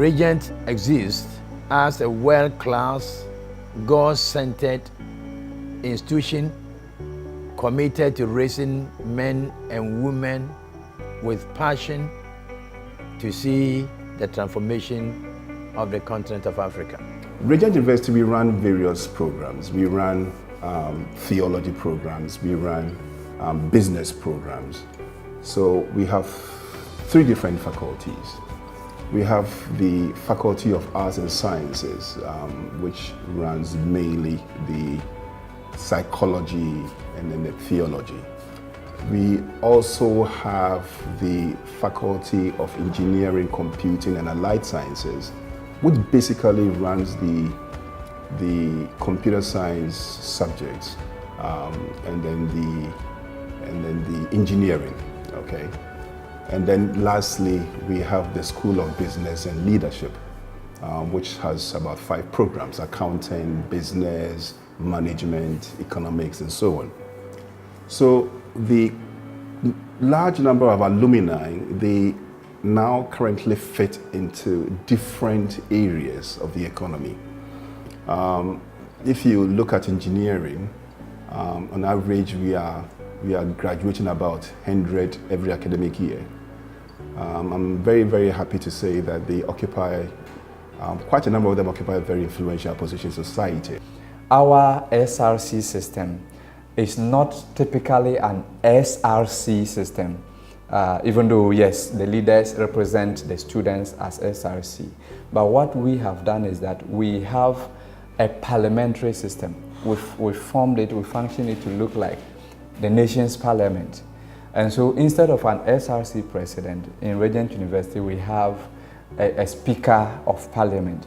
Regent exists as a world-class, God-centered institution committed to raising men and women with passion to see the transformation of the continent of Africa. Regent University, we run various programs. We run theology programs, we run business programs. So we have 3 different faculties. We have the Faculty of Arts and Sciences, which runs mainly the psychology and then the theology. We also have the Faculty of Engineering, Computing and Allied Sciences, which basically runs the computer science subjects and then the engineering, okay? And then lastly, we have the School of Business and Leadership, which has about 5 programs: accounting, business, management, economics, and so on. So the large number of alumni, they now currently fit into different areas of the economy. If you look at engineering, on average, we are graduating about 100 every academic year. I'm very, very happy to say that they occupy, quite a number of them occupy very influential positions in society. Our SRC system is not typically an SRC system, even though, yes, the leaders represent the students as SRC. But what we have done is that we have a parliamentary system. We formed it, we functioned it to look like the nation's parliament. And so instead of an SRC president, in Regent University we have a Speaker of Parliament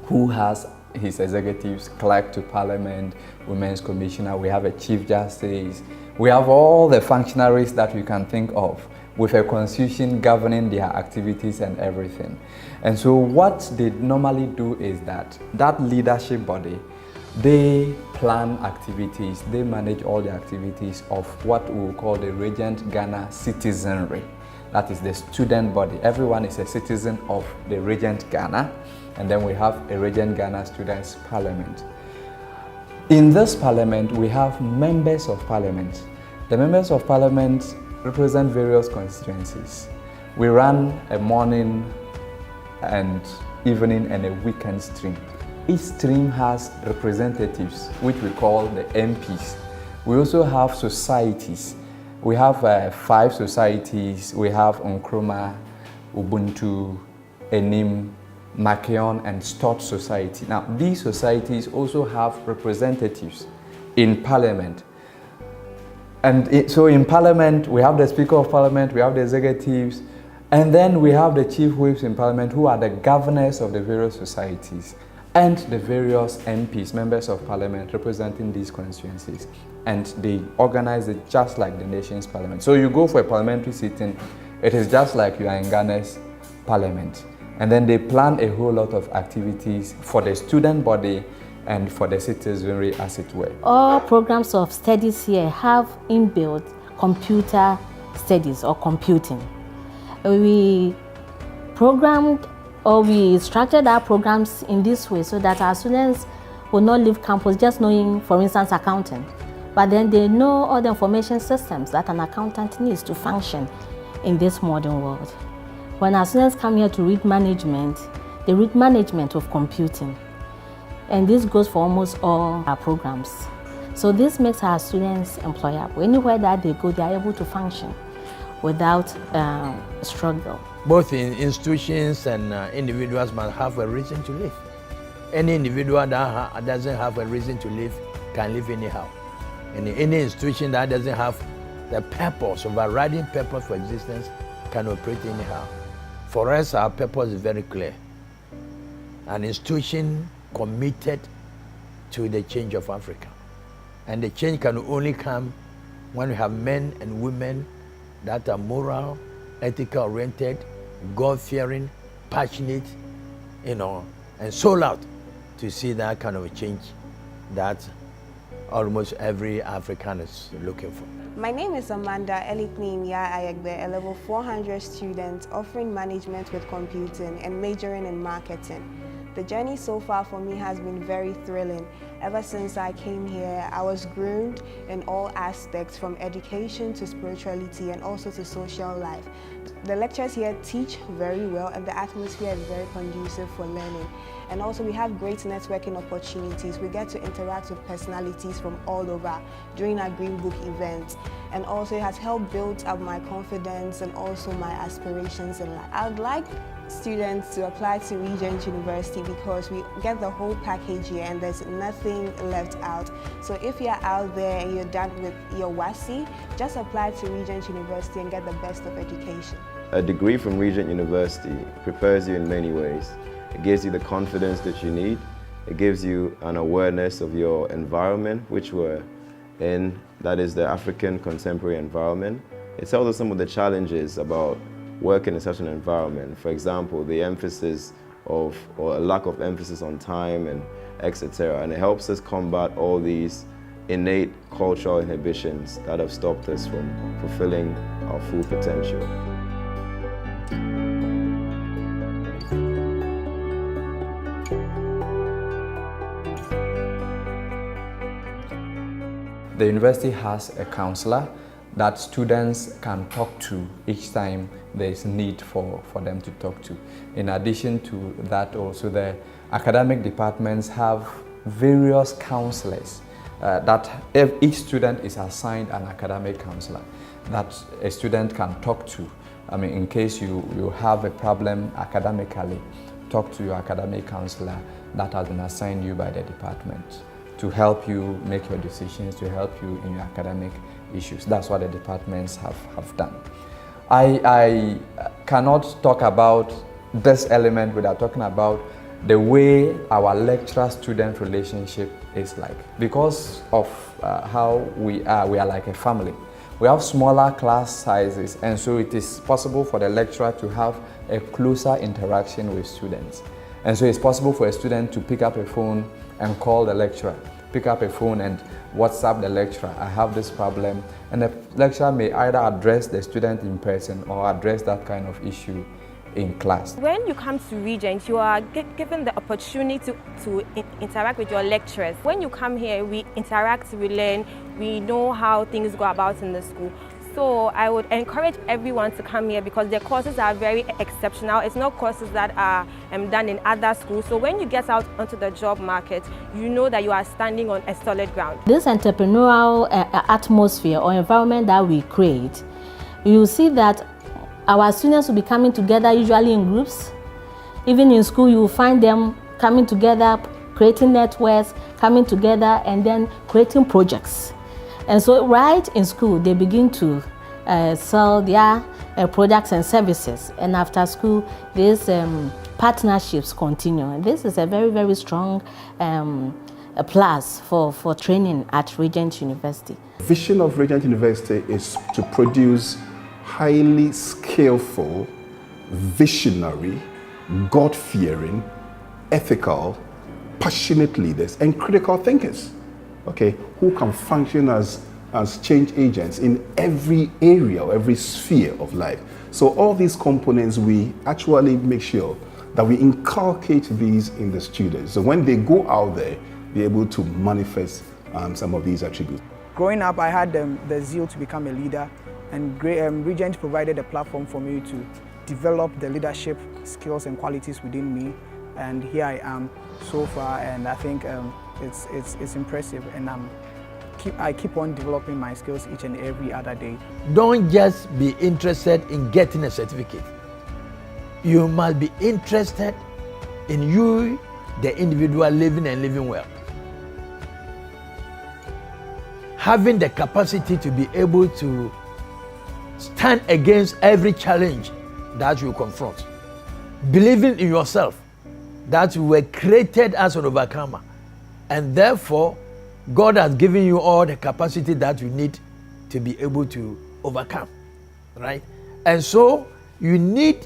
who has his executives, clerk to Parliament, Women's Commissioner, we have a Chief Justice, we have all the functionaries that you can think of with a constitution governing their activities and everything. And so what they normally do is that leadership body, they plan activities, they manage all the activities of what we will call the Regent Ghana citizenry. That is the student body. Everyone is a citizen of the Regent Ghana, and then we have a Regent Ghana Students' Parliament. In this parliament, we have members of parliament. The members of parliament represent various constituencies. We run a morning and evening and a weekend stream. Each stream has representatives, which we call the MPs. We also have societies. We have 5 societies. We have Nkrumah, Ubuntu, Enim, Makeon, and Stott Society. Now, these societies also have representatives in Parliament. And so in Parliament, we have the Speaker of Parliament, we have the executives, and then we have the Chief Whips in Parliament, who are the governors of the various societies, and the various MPs, members of Parliament, representing these constituencies. And they organize it just like the nation's parliament. So you go for a parliamentary sitting, it is just like you are in Ghana's parliament. And then they plan a whole lot of activities for the student body and for the citizenry, as it were. All programs of studies here have inbuilt computer studies or computing. We programmed or we structured our programs in this way so that our students will not leave campus just knowing, for instance, accounting. But then they know all the information systems that an accountant needs to function in this modern world. When our students come here to read management, they read management of computing. And this goes for almost all our programs. So this makes our students employable. Anywhere that they go, they are able to function without struggle. Both in institutions and individuals must have a reason to live. Any individual that doesn't have a reason to live can live anyhow. And any institution that doesn't have the purpose, overriding purpose for existence, can operate anyhow. For us, our purpose is very clear. An institution committed to the change of Africa. And the change can only come when we have men and women that are moral, ethical oriented, God-fearing, passionate, and sold out to see that kind of a change that almost every African is looking for. My name is Amanda Eliknimia Ayegbe, a level 400 student offering management with computing and majoring in marketing. The journey so far for me has been very thrilling. Ever since I came here, I was groomed in all aspects, from education to spirituality and also to social life. The lecturers here teach very well and the atmosphere is very conducive for learning. And also we have great networking opportunities. We get to interact with personalities from all over during our Green Book event. And also it has helped build up my confidence and also my aspirations in life. I would like students to apply to Regent University because we get the whole package here and there's nothing left out. So if you're out there and you're done with your WASI, just apply to Regent University and get the best of education. A degree from Regent University prepares you in many ways. It gives you the confidence that you need. It gives you an awareness of your environment, which we're in, that is the African contemporary environment. It tells us some of the challenges about working in such an environment. For example, the emphasis or a lack of emphasis on time and etc. And it helps us combat all these innate cultural inhibitions that have stopped us from fulfilling our full potential. The university has a counselor that students can talk to each time there is need for them to talk to. In addition to that, also the academic departments have various counselors that if each student is assigned an academic counselor that a student can talk to. I mean, in case you have a problem academically, talk to your academic counselor that has been assigned you by the department to help you make your decisions, to help you in your academic issues. That's what the departments have done. I cannot talk about this element without talking about the way our lecturer-student relationship is like. Because of how we are like a family. We have smaller class sizes, and so it is possible for the lecturer to have a closer interaction with students. And so it's possible for a student to pick up a phone and call the lecturer, pick up a phone and WhatsApp the lecturer, I have this problem, and the lecturer may either address the student in person or address that kind of issue in class. When you come to Regent, you are given the opportunity to interact with your lecturers. When you come here, we interact, we learn, we know how things go about in the school. So I would encourage everyone to come here because the courses are very exceptional. It's not courses that are done in other schools. So when you get out onto the job market, you know that you are standing on a solid ground. This entrepreneurial atmosphere or environment that we create, you see that our students will be coming together usually in groups. Even in school, you will find them coming together, creating networks, coming together and then creating projects. And so right in school, they begin to sell their products and services. And after school, these partnerships continue. And this is a very, very strong plus for training at Regent University. The vision of Regent University is to produce highly skillful, visionary, God-fearing, ethical, passionate leaders and critical thinkers. Okay, who can function as change agents in every area or every sphere of life. So all these components, we actually make sure that we inculcate these in the students. So when they go out there, they're able to manifest some of these attributes. Growing up, I had the zeal to become a leader, and Regent provided a platform for me to develop the leadership skills and qualities within me. And here I am so far, and I think it's impressive, and I keep on developing my skills each and every other day. Don't just be interested in getting a certificate. You must be interested in you, the individual, living and living well. Having the capacity to be able to stand against every challenge that you confront. Believing in yourself that you were created as an overcomer. And therefore, God has given you all the capacity that you need to be able to overcome, right? And so you need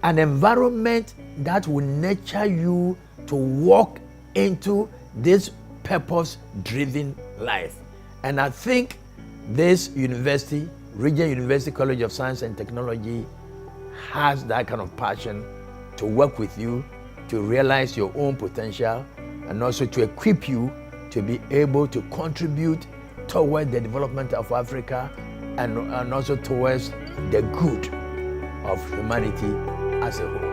an environment that will nurture you to walk into this purpose-driven life. And I think this university, Regent University College of Science and Technology, has that kind of passion to work with you to realize your own potential and also to equip you to be able to contribute toward the development of Africa and also towards the good of humanity as a whole.